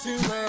too late.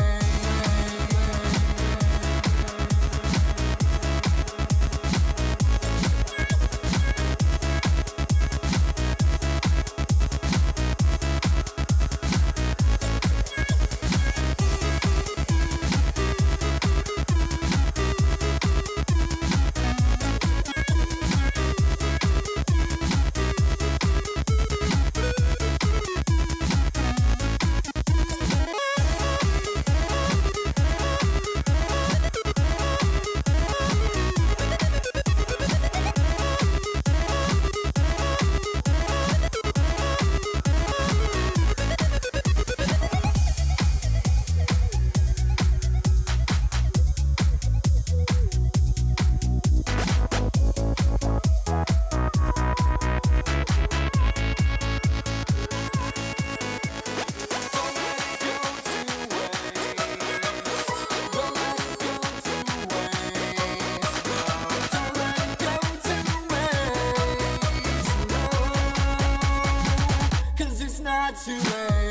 Too late.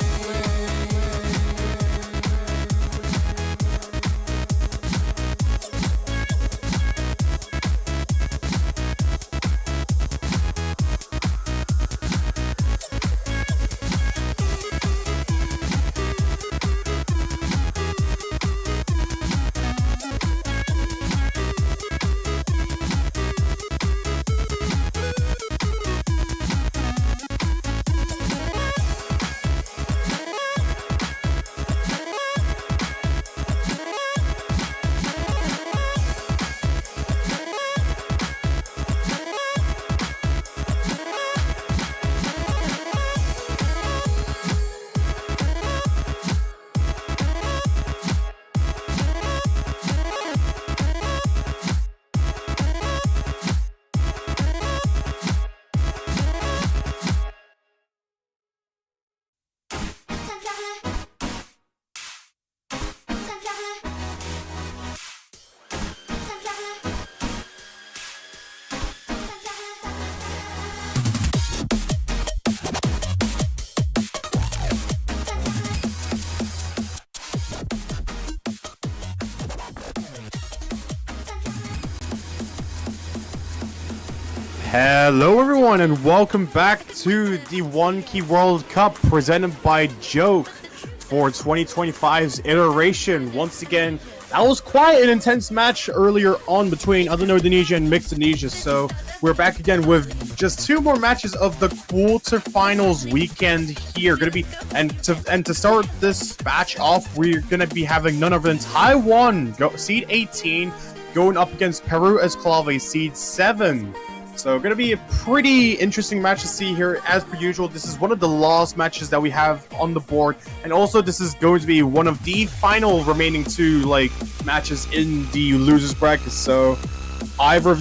Hello everyone and welcome back to the 1K World Cup presented by Joke for 2025's iteration. Once again, that was quite an intense match earlier on between Other Indonesia and Mixed Indonesia, so we're back again with just two more matches of the quarterfinals weekend here. To start this match off, we're gonna be having none other than Taiwan, seed 18, going up against Peru as clave, seed 7. So, going to be a pretty interesting match to see here. As per usual, this is one of the last matches that we have on the board. And also, this is going to be one of the final remaining two, matches in the losers bracket. So, either of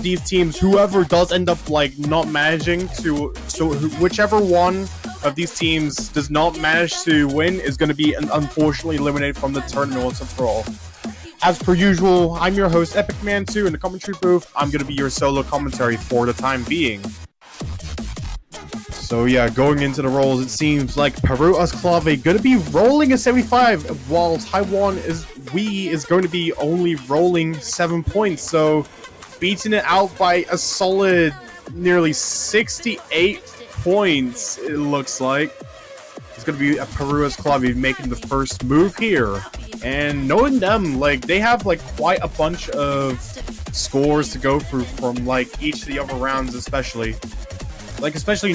these teams, whoever does end up, not managing to... So, whichever one of these teams does not manage to win is going to be unfortunately eliminated from the tournament once and for all. As per usual, I'm your host, EpicMan2, in the commentary booth. I'm going to be your solo commentary for the time being. So yeah, going into the rolls, it seems like Peru as clave going to be rolling a 75, while Taiwan is going to be only rolling 7 points. So beating it out by a solid nearly 68 points, it looks like. It's going to be a Peru as clave making the first move here. And knowing them, they have quite a bunch of scores to go through from each of the other rounds, especially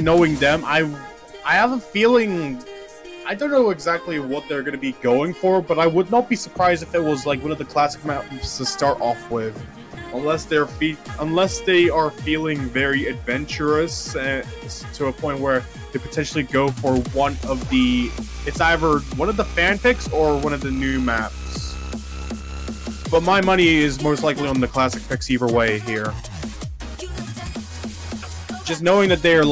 knowing them, I have a feeling, I don't know exactly what they're going to be going for, but I would not be surprised if it was one of the classic maps to start off with, unless they are feeling very adventurous to a point where they potentially go for one of the... It's either one of the fan picks or one of the new maps. But my money is most likely on the classic picks either way here. Just knowing that they're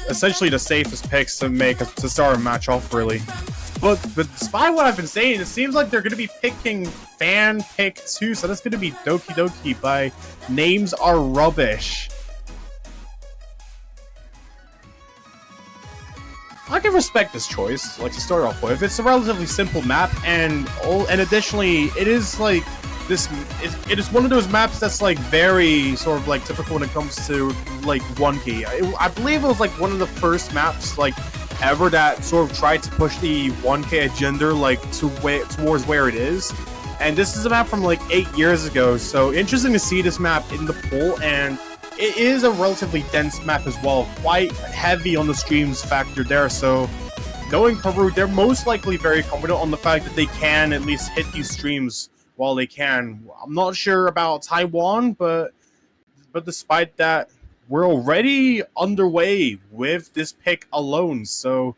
essentially the safest picks to start a match off, really. But despite what I've been saying, it seems like they're going to be picking fan pick 2, so that's going to be Doki Doki by Names Are Rubbish. I can respect this choice, like, to start off with. It's a relatively simple map, and additionally, it is, like, it is one of those maps that's, like, very sort of, like, typical when it comes to, like, 1K. I believe it was, like, one of the first maps, like, ever that sort of tried to push the 1K agenda, like, towards where it is. And this is a map from, like, 8 years ago, so interesting to see this map in the pool, and it is a relatively dense map as well, quite heavy on the streams factor there, so knowing Peru, they're most likely very confident on the fact that they can at least hit these streams while they can. I'm not sure about Taiwan, but despite that, we're already underway with this pick alone, so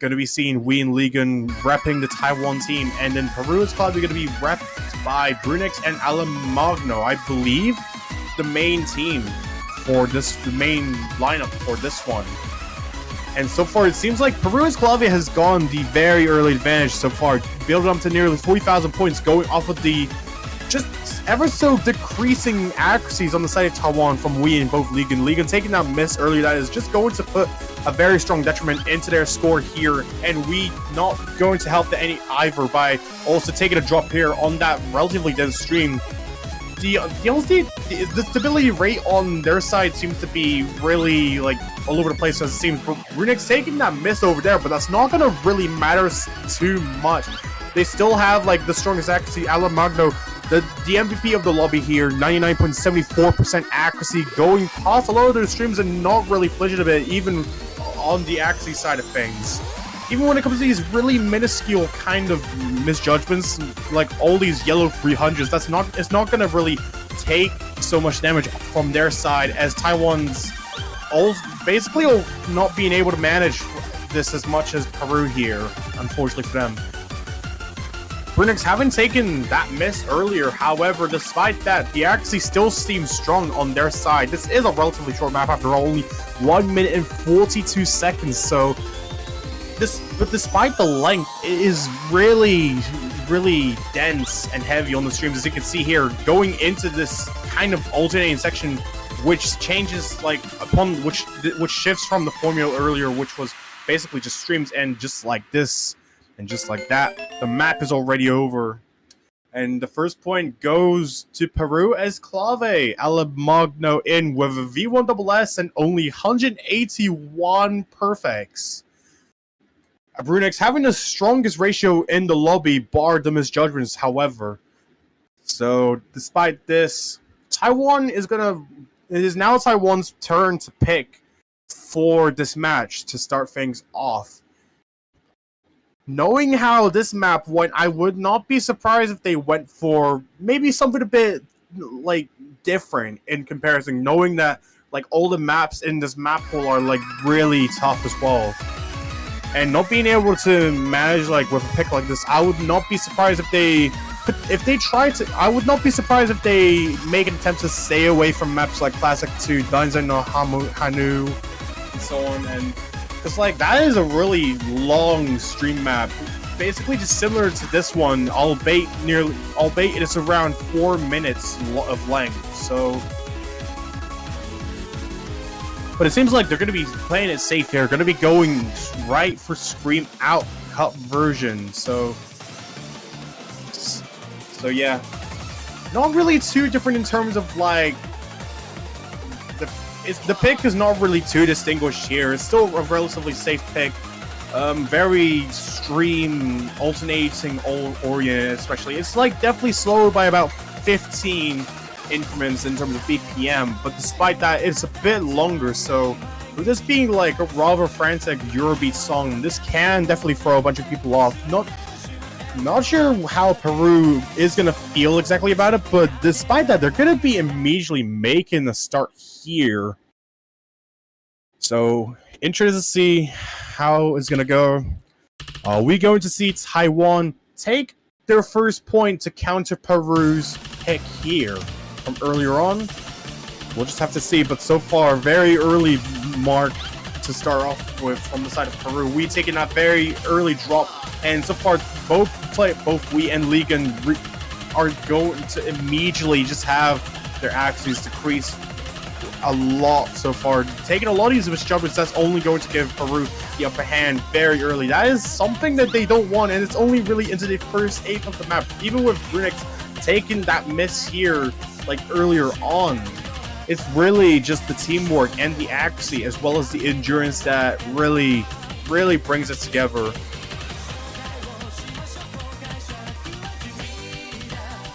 going to be seeing Wee and Ligon repping the Taiwan team, and then Peru is probably going to be repped by Brunix and Alamagno, I believe. The main team for this, the main lineup for this one. And so far, it seems like Peru's clave has gone the very early advantage so far, building up to nearly 40,000 points, going off of the just ever so decreasing accuracies on the side of Taiwan from Wee and both Ligon. Ligon taking that miss earlier, that is just going to put a very strong detriment into their score here, and Wee not going to help any either by also taking a drop here on that relatively dense stream. The stability rate on their side seems to be really, like, all over the place, as it seems. Brunix taking that miss over there, but that's not going to really matter too much. They still have, like, the strongest accuracy. Alamagno, the MVP of the lobby here, 99.74% accuracy, going past a lot of their streams and not really flinching a bit, even on the accuracy side of things. Even when it comes to these really minuscule kind of misjudgments, like all these yellow 300s, it's not going to really take so much damage from their side, as Taiwan's basically not being able to manage this as much as Peru here, unfortunately for them. Brunix haven't taken that miss earlier, however, despite that, the accuracy still seems strong on their side. This is a relatively short map after all, only 1 minute and 42 seconds, so but despite the length, it is really, really dense and heavy on the streams, as you can see here, going into this kind of alternating section, which changes, like, upon which shifts from the formula earlier, which was basically just streams, and just like this, and just like that, the map is already over. And the first point goes to Peru as clave. Alamagno in with a V1SS and only 181 perfects. Brunix having the strongest ratio in the lobby, bar the misjudgments, however. So, despite this, it is now Taiwan's turn to pick for this match to start things off. Knowing how this map went, I would not be surprised if they went for maybe something a bit, like, different in comparison, knowing that, like, all the maps in this map pool are, like, really tough as well. And not being able to manage, like, with a pick like this, I would not be surprised if they try to. I would not be surprised if they make an attempt to stay away from maps like Classic 2, Danzai no Hanu, and so on. And because, like, that is a really long stream map, basically just similar to this one, albeit it is around 4 minutes of length. So. But it seems like they're going to be playing it safe here. Going to be going right for Scream Out Cup version. So yeah. Not really too different in terms of, like, the pick is not really too distinguished here. It's still a relatively safe pick. Very stream alternating oriented, especially. It's, like, definitely slower by about 15 increments in terms of BPM, but despite that, it's a bit longer, so with this being, like, a rather frantic Eurobeat song, this can definitely throw a bunch of people off. Not sure how Peru is gonna feel exactly about it, but despite that, they're gonna be immediately making the start here. So, interested to see how it's gonna go. Are we going to see Taiwan take their first point to counter Peru's pick here from earlier on? We'll just have to see, but so far, very early mark to start off with from the side of Peru. We taking that very early drop, and so far, both we and Ligon are going to immediately just have their accuracies decrease a lot so far. Taking a lot of these misjudgments, that's only going to give Peru the upper hand very early. That is something that they don't want, and it's only really into the first eighth of the map. Even with Brunix taking that miss here, like earlier on, it's really just the teamwork and the accuracy as well as the endurance that really brings it together.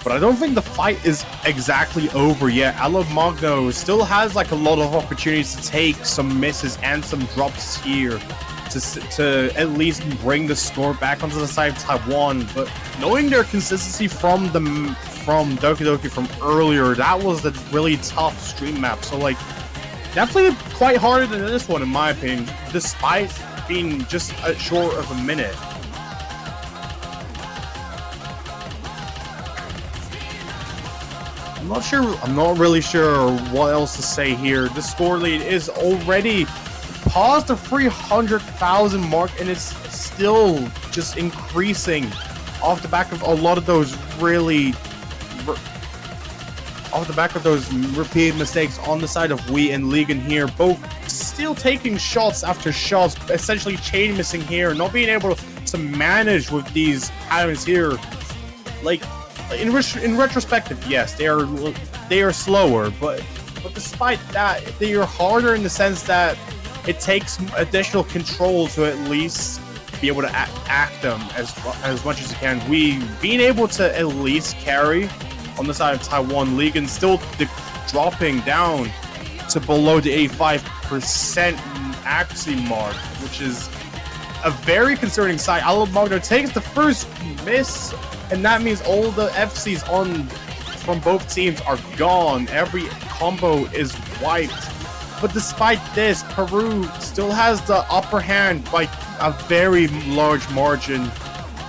But I don't think the fight is exactly over yet. Alamogno still has like a lot of opportunities to take some misses and some drops here to at least bring the score back onto the side of Taiwan. But knowing their consistency from Doki Doki from earlier, that was a really tough stream map. So like definitely quite harder than this one in my opinion, despite being just short of a minute. I'm not really sure what else to say here. The score lead is already past the 300,000 mark, and it's still just increasing off the back of a lot of those repeated mistakes on the side of Wee and Ligon here, both still taking shots after shots, essentially chain missing here, not being able to manage with these patterns here. Like, in retrospective, yes, they are slower, but despite that, they are harder in the sense that it takes additional control to at least be able to act them as much as you can. We being able to at least carry on the side of Taiwan, Ligon still dropping down to below the 85% accuracy mark, which is a very concerning sight. Alamogno takes the first miss, and that means all the FCs from both teams are gone. Every combo is wiped. But despite this, Peru still has the upper hand by a very large margin,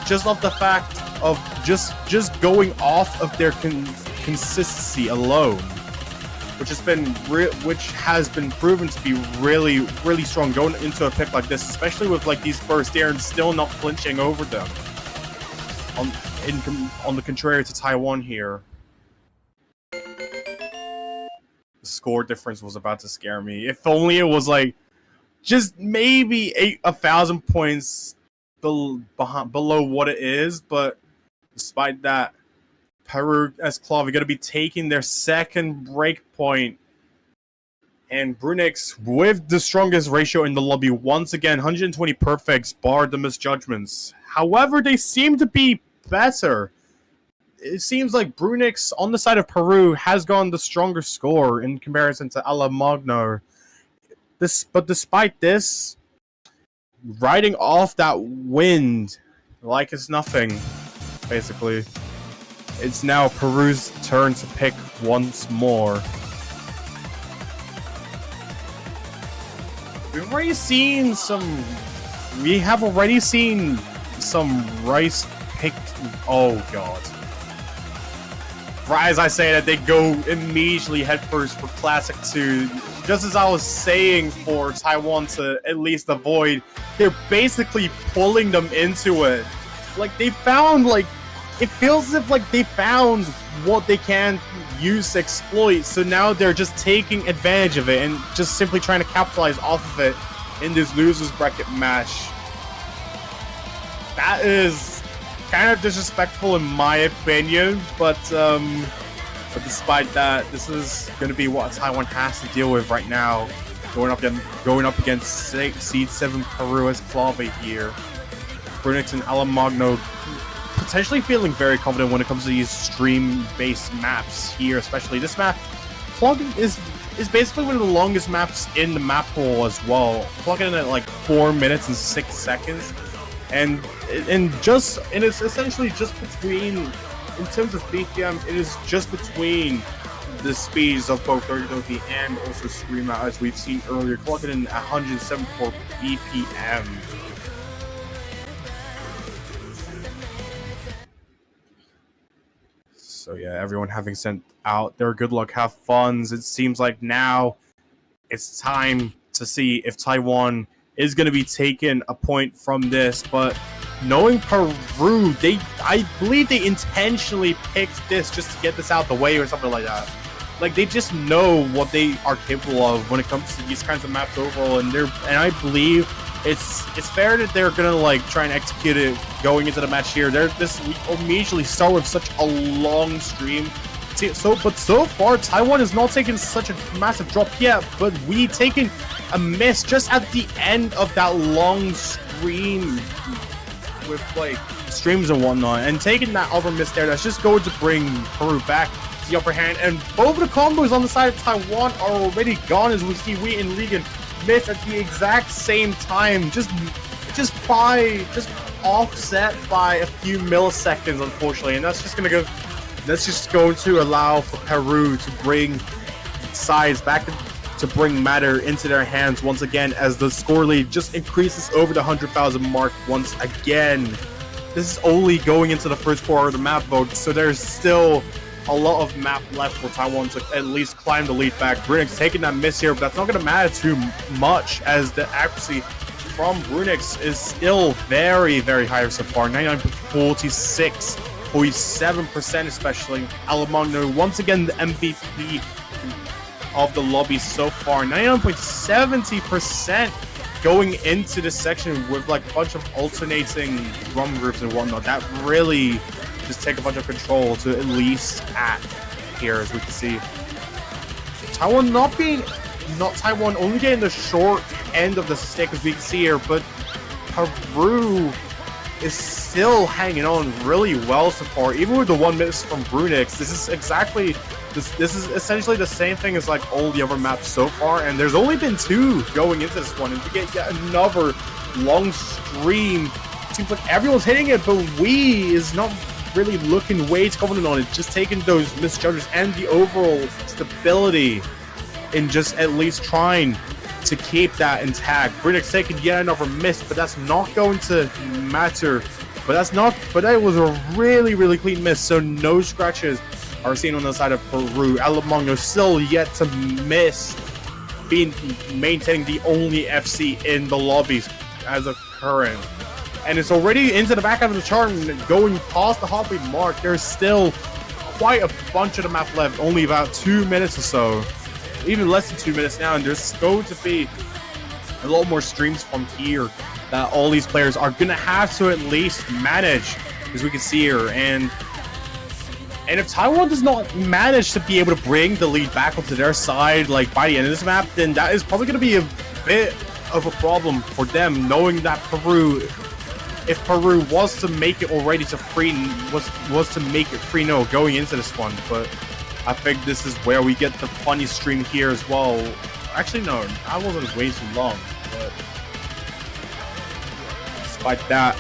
just off the fact of just going off of their consistency alone, which has been proven to be really strong going into a pick like this, especially with like these bursts. They are still not flinching over them. On the contrary to Taiwan here. The score difference was about to scare me. If only it was like just maybe 1,000 points below what it is, but despite that, Peru as clave are going to be taking their second break point. And Brunix with the strongest ratio in the lobby once again, 120 perfects barred the misjudgments. However, they seem to be better. It seems like Brunix on the side of Peru has gone the stronger score in comparison to Alamogno. But despite this, riding off that wind like it's nothing, basically, it's now Peru's turn to pick once more. We have already seen some rice picked. Oh god. Right as I say that, they go immediately headfirst for Classic 2. Just as I was saying for Taiwan to at least avoid, they're basically pulling them into it. Like, they found, like, it feels as if, like, they found what they can use to exploit, so now they're just taking advantage of it and just simply trying to capitalize off of it in this losers bracket match. That is kind of disrespectful in my opinion, but despite that, this is going to be what Taiwan has to deal with right now, going up against Seed 7 Peru as clave here. Brunix and Alamogno potentially feeling very confident when it comes to these stream-based maps here, especially this map. Plug is basically one of the longest maps in the map pool as well. Plug it in at like 4 minutes and 6 seconds. And it's essentially just between, in terms of BPM, it is just between the speeds of both Doki Doki and also Screamout, as we've seen earlier, clocking in 174 BPM. So yeah, everyone having sent out their good luck, have funs. It seems like now it's time to see if Taiwan is going to be taking a point from this, but knowing Peru, I believe they intentionally picked this just to get this out the way or something like that. like they just know what they are capable of when it comes to these kinds of maps overall, and I believe it's fair that they're gonna like try and execute it going into the match here. We immediately start with such a long stream. But so far Taiwan is not taking such a massive drop yet, but we taking a miss just at the end of that long stream with like streams and whatnot, and taking that other miss there, that's just going to bring Peru back to the upper hand. And both of the combos on the side of Taiwan are already gone, as we see Wheat and Regan miss at the exact same time, just offset by a few milliseconds, unfortunately, and that's just going to allow for Peru to bring sides back to bring matter into their hands once again, as the score lead just increases over the 100,000 mark once again. This is only going into the first quarter of the map vote, so there's still a lot of map left for Taiwan to at least climb the lead back. Brunix taking that miss here, but that's not going to matter too much, as the accuracy from Brunix is still very, very high so far. 99.46, 47% especially. Alamagno, once again the MVP of the lobby so far. 99.70% going into this section with like a bunch of alternating drum groups and whatnot. That really just take a bunch of control to at least at here, as we can see. Taiwan only getting the short end of the stick, as we can see here, but Peru is still hanging on really well so far, even with the one miss from Brunix. This is essentially the same thing as like all the other maps so far, and there's only been 2 going into this one, and to get yet another long stream, it seems like everyone's hitting it, but we is not really looking way too confident on it, just taking those misjudges and the overall stability in just at least trying to keep that intact. Brunix taking yet another miss, but that's not going to matter. But that was a really, really clean miss, so no scratches are seen on the side of Peru. Alamagno still yet to miss, maintaining the only FC in the lobbies as of current. And it's already into the back half of the chart and going past the halfway mark. There's still quite a bunch of the map left, only about 2 minutes or so. Even less than 2 minutes now, and there's going to be a lot more streams from here that all these players are going to have to at least manage, as we can see here. And if Taiwan does not manage to be able to bring the lead back onto their side, like by the end of this map, then that is probably going to be a bit of a problem for them, knowing that if Peru was to make it already to was to make it 3-0 going into this one. But I think this is where we get the funny stream here as well. Actually, no, I wasn't way too long, but despite that.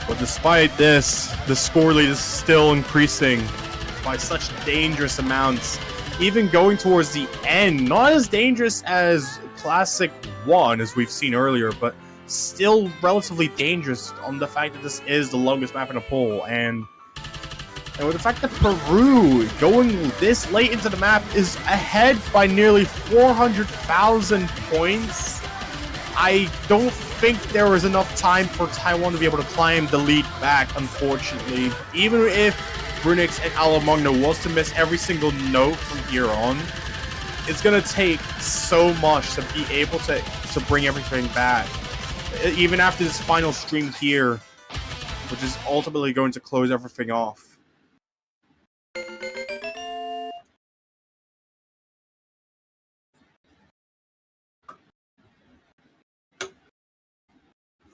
But despite this, the score lead is still increasing by such dangerous amounts. Even going towards the end, not as dangerous as Classic 1, as we've seen earlier, but still relatively dangerous on the fact that this is the longest map in the pool. And with the fact that Peru, going this late into the map, is ahead by nearly 400,000 points, I don't think there was enough time for Taiwan to be able to climb the lead back, unfortunately. Even if Brunix and Alamagno was to miss every single note from here on, it's going to take so much to be able to bring everything back. Even after this final stream here, which is ultimately going to close everything off.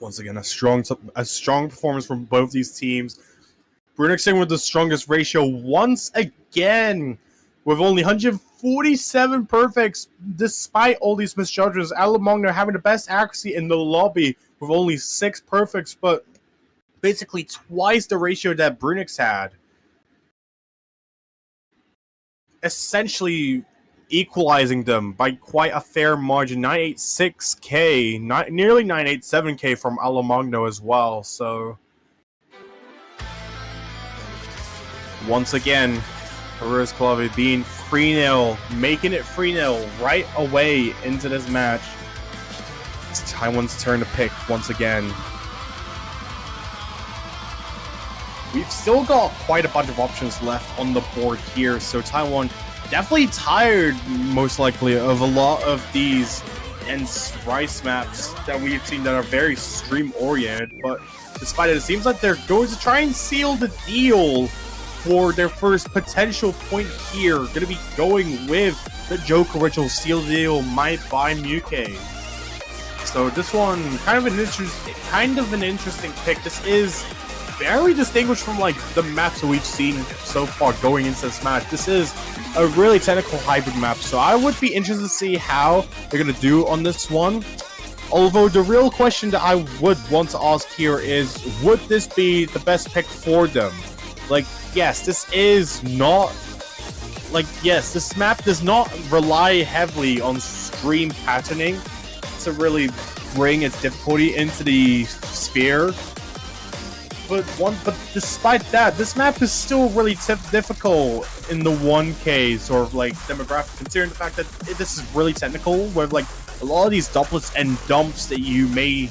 Once again, a strong performance from both these teams. Brunix with the strongest ratio once again, with only 147 perfects, despite all these misjudgments. Alamagno having the best accuracy in the lobby with only 6 perfects, but basically twice the ratio that Brunix had. Essentially equalizing them by quite a fair margin. 986k, nearly 987k from Alamagno as well. So once again, Peru's clave being 3-0, making it 3-0 right away into this match. It's Taiwan's turn to pick once again. we've still got quite a bunch of options left on the board here. So Taiwan definitely tired, most likely, of a lot of these dense rice maps that we've seen that are very stream-oriented. But despite it, it seems like they're going to try and seal the deal for their first potential point here. Going to be going with the Joke original Seal the Deal Might by Muke. So this one, kind of an interesting pick. This is very distinguished from like the maps that we've seen so far going into this match. This is a really technical hybrid map, so I would be interested to see how they're gonna do on this one. Although the real question that I would want to ask here is, would this be the best pick for them? Like, yes, this map does not rely heavily on stream patterning to really bring its difficulty into the sphere. But despite that, this map is still really difficult in the 1K sort of like demographic, considering the fact that this is really technical with like a lot of these doublets and dumps that you may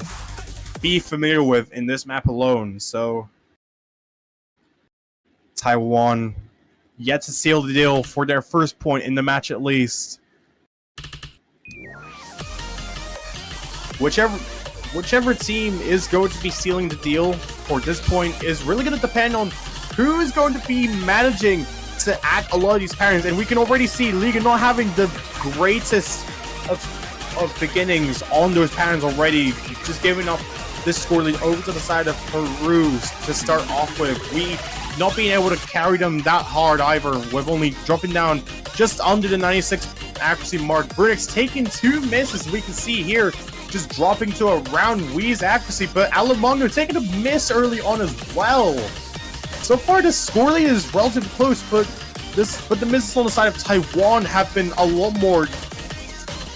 be familiar with in this map alone. So Taiwan yet to seal the deal for their first point in the match at least. Whichever team is going to be sealing the deal for this point is really going to depend on who is going to be managing to act a lot of these patterns. And we can already see Liga not having the greatest of beginnings on those patterns already, just giving up this score lead over to the side of Peru to start off with. We not being able to carry them that hard either, with only dropping down just under the 96 accuracy mark. Brunix taking 2 misses, we can see here, just dropping to around Wee's accuracy, but Alamongo taking a miss early on as well. So far, this score lead is relatively close, but the misses on the side of Taiwan have been a lot more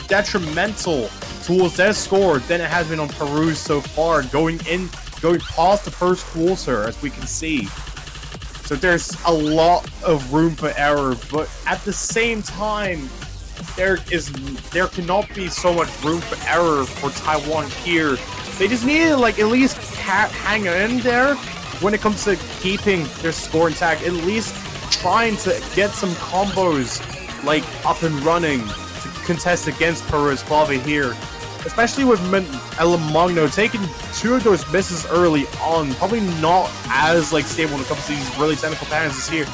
detrimental towards their score than it has been on Peru so far, going past the first quarter, as we can see. So there's a lot of room for error, but at the same time, there cannot be so much room for error for Taiwan here. They just need to like at least hang in there when it comes to keeping their score intact. At least trying to get some combos like up and running to contest against Peru's clave here. Especially with Elamogno taking 2 of those misses early on, probably not as like stable when it comes to these really technical patterns this here.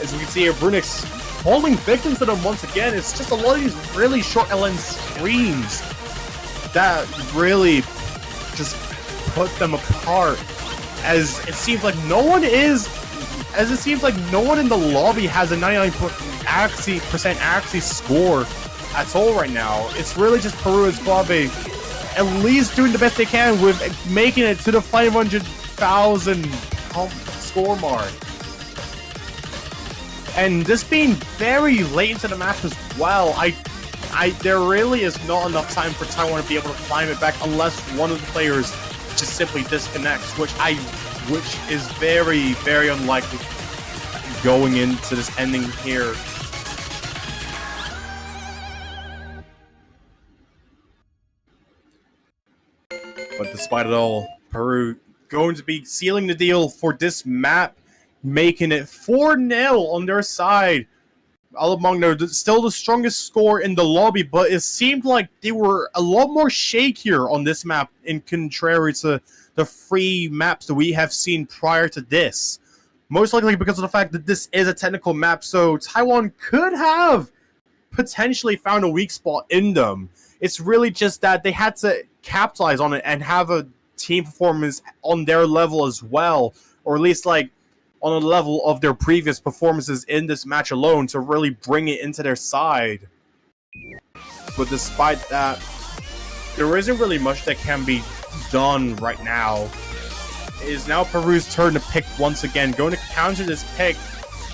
As we can see here, Brunix falling victim to them once again. It's just a lot of these really short LN streams that really just put them apart. As it seems like no one in the lobby has a 99% accuracy score at all right now. It's really just Peru's clave at least doing the best they can with making it to the 500,000 score mark. And this being very late into the map as well, there really is not enough time for Taiwan to be able to climb it back unless one of the players just simply disconnects, which is very, very unlikely going into this ending here. But despite it all, Peru going to be sealing the deal for this map, making it 4-0 on their side. Alamogno still the strongest score in the lobby, but it seemed like they were a lot more shakier on this map in contrary to the free maps that we have seen prior to this. Most likely because of the fact that this is a technical map, so Taiwan could have potentially found a weak spot in them. It's really just that they had to capitalize on it and have a team performance on their level as well, or at least like on a level of their previous performances in this match alone to really bring it into their side. But despite that, there isn't really much that can be done right now. It is now Peru's turn to pick once again, going to counter this pick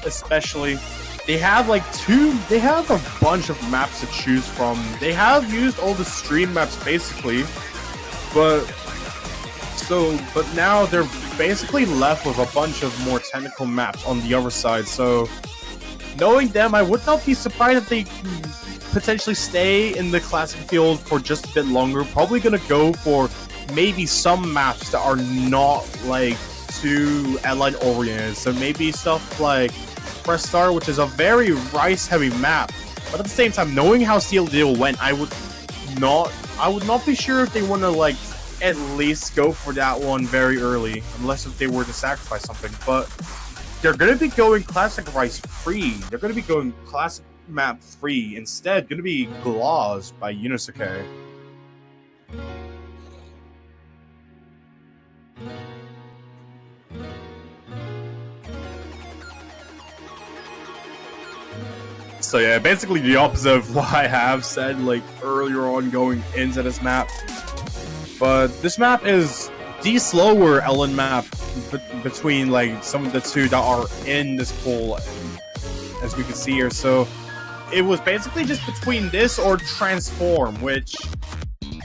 especially. They have a bunch of maps to choose from. They have used all the stream maps basically, but now they're basically left with a bunch of more technical maps on the other side. So knowing them, I would not be surprised if they potentially stay in the classic field for just a bit longer. Probably gonna go for maybe some maps that are not like to LN oriented. So maybe stuff like Press Star, which is a very rice heavy map. But at the same time, knowing how Steel Deal went, I would not be sure if they want to like at least go for that one very early, unless if they were to sacrifice something. But they're gonna be going classic rice free. They're gonna be going classic map free instead. Gonna be Gloss by Unisuke. So yeah, basically the opposite of what I have said like earlier on going into this map. But this map is the slower LN map between like some of the two that are in this pool, as we can see here. So it was basically just between this or Transform, which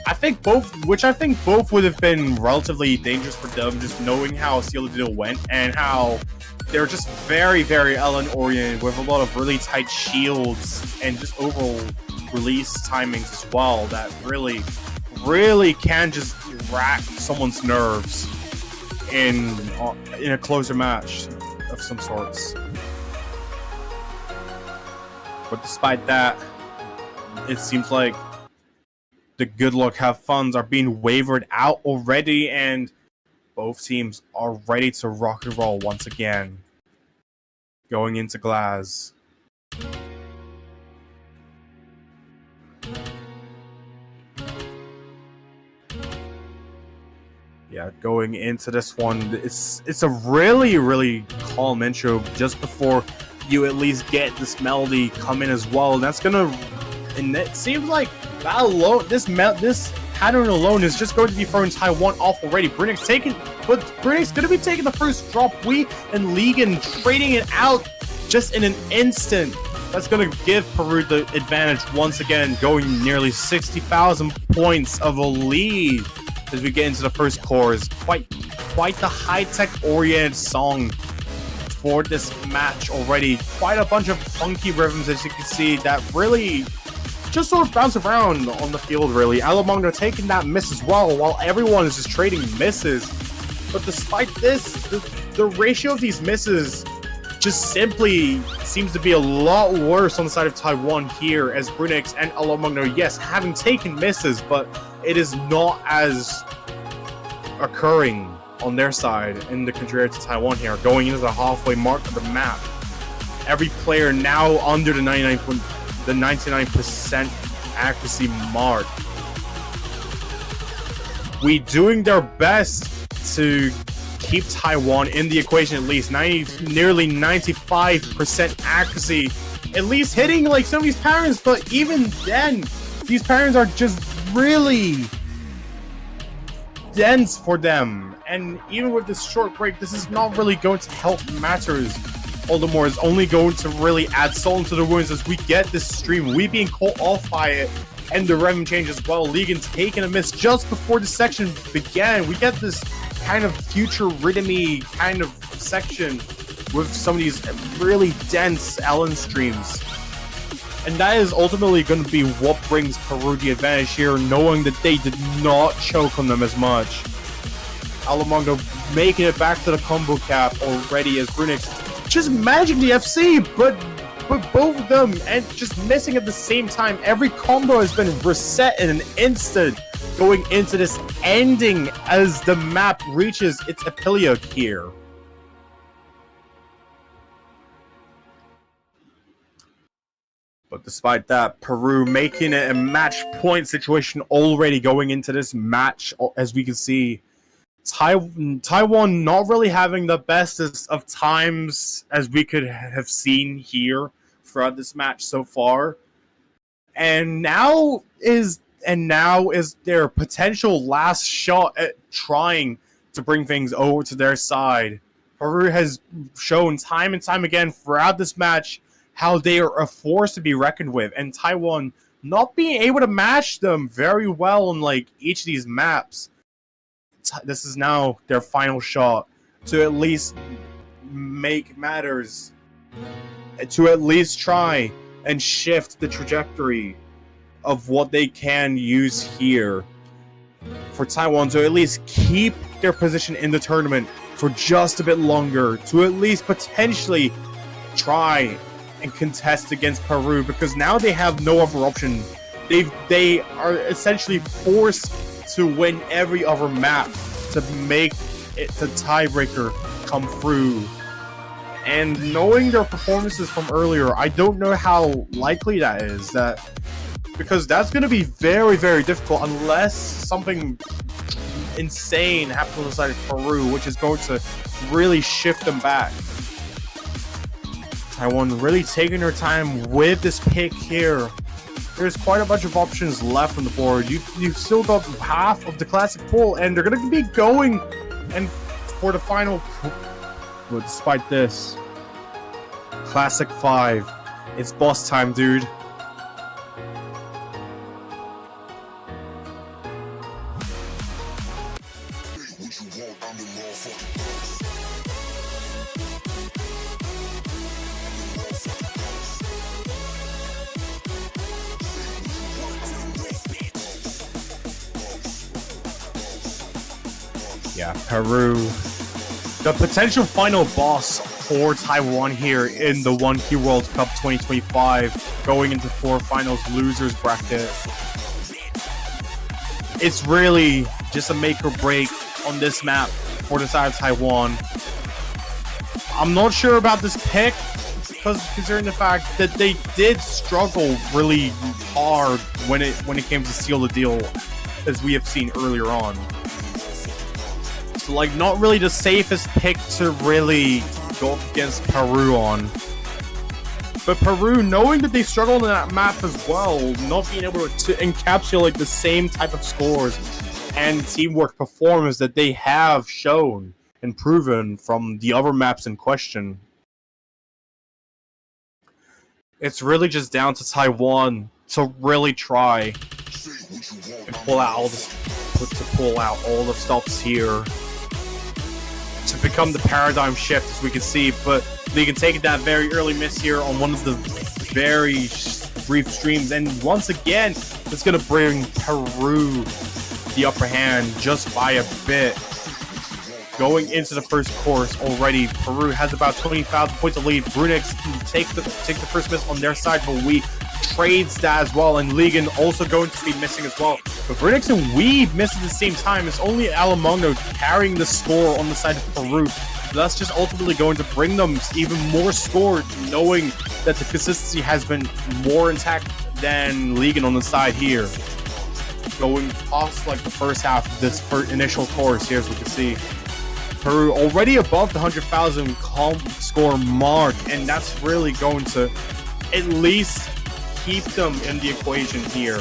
I think both would have been relatively dangerous for them, just knowing how Seal Deal went and how they're just very, very LN oriented with a lot of really tight shields and just overall release timings as well that really can just rack someone's nerves in a closer match of some sorts. But despite that, it seems like the good luck have funs are being wavered out already, and both teams are ready to rock and roll once again. Going into Glass. Yeah, going into this one, it's a really calm intro just before you at least get this melody come in as well. And that's gonna, and it seems like that alone, this pattern alone is just going to be throwing Taiwan off already. Brynix gonna be taking the first drop. We and Legan trading it out just in an instant. That's gonna give Peru the advantage once again, going nearly 60,000 points of a lead as we get into the first chorus. Quite the high-tech oriented song for this match already. Quite a bunch of funky rhythms, as you can see, that really just sort of bounce around on the field, really. Alamongo taking that miss as well, while everyone is just trading misses. But despite this, the ratio of these misses just simply seems to be a lot worse on the side of Taiwan here, as Brynix and Alamongo, yes, having taken misses, but it is not as occurring on their side in the contrary to Taiwan here, going into the halfway mark of the map. Every player now under the 99% accuracy mark. We doing their best to keep Taiwan in the equation, at least nearly 95% accuracy, at least hitting like some of these patterns. But even then, these patterns are just really dense for them. And even with this short break, this is not really going to help matters all the more. It's only going to really add salt into the wounds as we get this stream. We being caught off by it, and the rhythm change as well. Legan taking a miss just before the section began. We get this kind of future rhythmy kind of section with some of these really dense LN streams. And that is ultimately going to be what brings Peru the advantage here, knowing that they did not choke on them as much. Alamongo making it back to the combo cap already, as Brynix just managing the FC, but both of them and just missing at the same time. Every combo has been reset in an instant, going into this ending as the map reaches its epilogue here. But despite that, Peru making it a match point situation already going into this match, as we can see. Taiwan not really having the bestest of times as we could have seen here throughout this match so far. And now is their potential last shot at trying to bring things over to their side. Peru has shown time and time again throughout this match how they are a force to be reckoned with, and Taiwan not being able to match them very well on like each of these maps. This is now their final shot to at least make matters, to at least try and shift the trajectory of what they can use here for Taiwan to at least keep their position in the tournament for just a bit longer to at least potentially try and contest against Peru, because now they have no other option. They are essentially forced to win every other map to make it the tiebreaker come through. And knowing their performances from earlier, I don't know how likely that is. Because that's going to be very, very difficult unless something insane happens on the side of Peru, which is going to really shift them back. Taiwan really taking their time with this pick here. There's quite a bunch of options left on the board. You've still got half of the classic pool, and they're going to be going and for the final. But despite this, classic 5, it's boss time, dude. Yeah, Peru. The potential final boss for Taiwan here in the 1K World Cup 2025, going into quarterfinals losers bracket. It's really just a make or break on this map for the side of Taiwan. I'm not sure about this pick, because considering the fact that they did struggle really hard when it came to seal the deal, as we have seen earlier on. So, like, not really the safest pick to really go up against Peru on. But Peru, knowing that they struggled on that map as well, not being able to encapsulate the same type of scores and teamwork performance that they have shown and proven from the other maps in question. It's really just down to Taiwan to really try and pull out all the stops here to become the paradigm shift, as we can see. But they can take that very early miss here on one of the very brief streams, and once again it's going to bring Peru the upper hand just by a bit. Going into the first course already, Peru has about 20,000 points of lead. Brunix take the first miss on their side, but we trades that as well, and Ligan also going to be missing as well. But Brunix and we miss at the same time. It's only Alamogno carrying the score on the side of Peru. So that's just ultimately going to bring them even more score, knowing that the consistency has been more intact than Ligan on the side here. Going past like the first half of this initial course here, as we can see. Peru already above the 100,000 comp score mark, and that's really going to at least keep them in the equation here.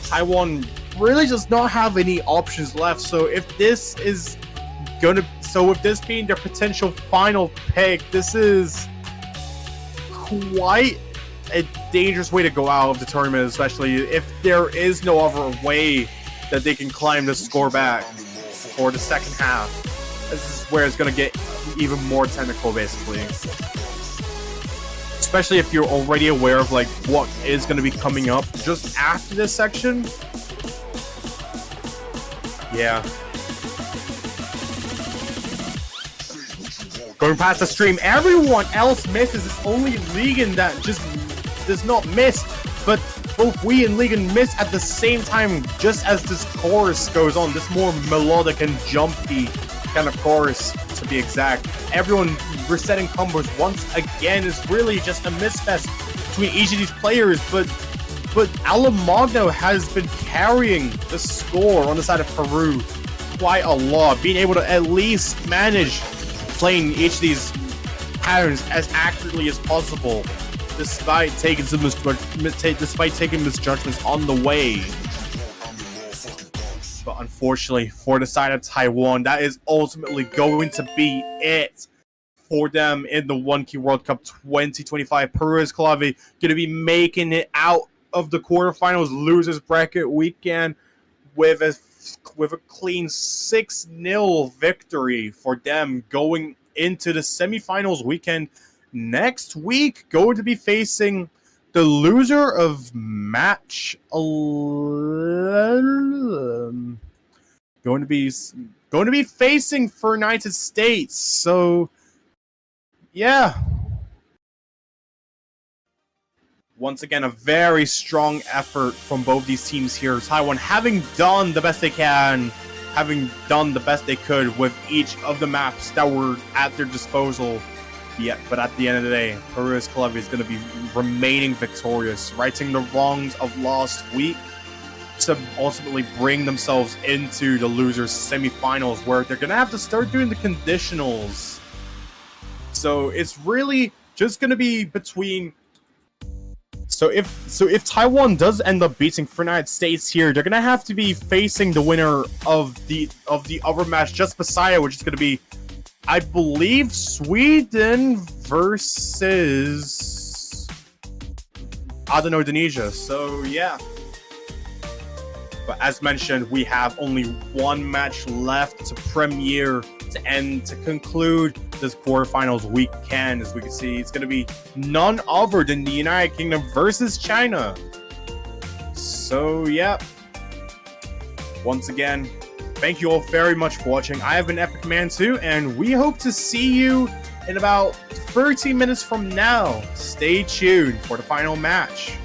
Taiwan really does not have any options left, so if this being their potential final pick, this is quite a dangerous way to go out of the tournament, especially if there is no other way that they can climb the score back for the second half. This is where it's going to get even more technical, basically. Especially if you're already aware of like what is going to be coming up just after this section. Yeah. Going past the stream, everyone else misses. It's only Ligan that just does not miss. But both we and Ligan miss at the same time, just as this chorus goes on. This more melodic and jumpy kind of chorus, to be exact. Everyone resetting combos once again is really just a misfest between each of these players, but Alamogno has been carrying the score on the side of Peru quite a lot, being able to at least manage playing each of these patterns as accurately as possible, despite taking misjudgments on the way. But unfortunately, for the side of Taiwan, that is ultimately going to be it for them in the 1K World Cup 2025. Peru is clave going to be making it out of the quarterfinals losers bracket weekend with a clean 6-0 victory for them, going into the semifinals weekend next week. Going to be facing the loser of match 11, going going to be facing for United States. So, yeah. Once again, a very strong effort from both these teams here. Taiwan having done the best they can, having done the best they could with each of the maps that were at their disposal. Yeah, but at the end of the day, Peru's club is going to be remaining victorious, righting the wrongs of last week to ultimately bring themselves into the losers semifinals, where they're going to have to start doing the conditionals. So it's really just going to be between. So if Taiwan does end up beating the United States here, they're going to have to be facing the winner of the other match just beside it, which is going to be, I believe, Sweden versus Indonesia. So yeah. But as mentioned, we have only one match left to premiere to conclude this quarterfinals weekend. As we can see, it's going to be none other than the United Kingdom versus China. So yeah. Once again, thank you all very much for watching. I have been Epic Man 2, and we hope to see you in about 30 minutes from now. Stay tuned for the final match.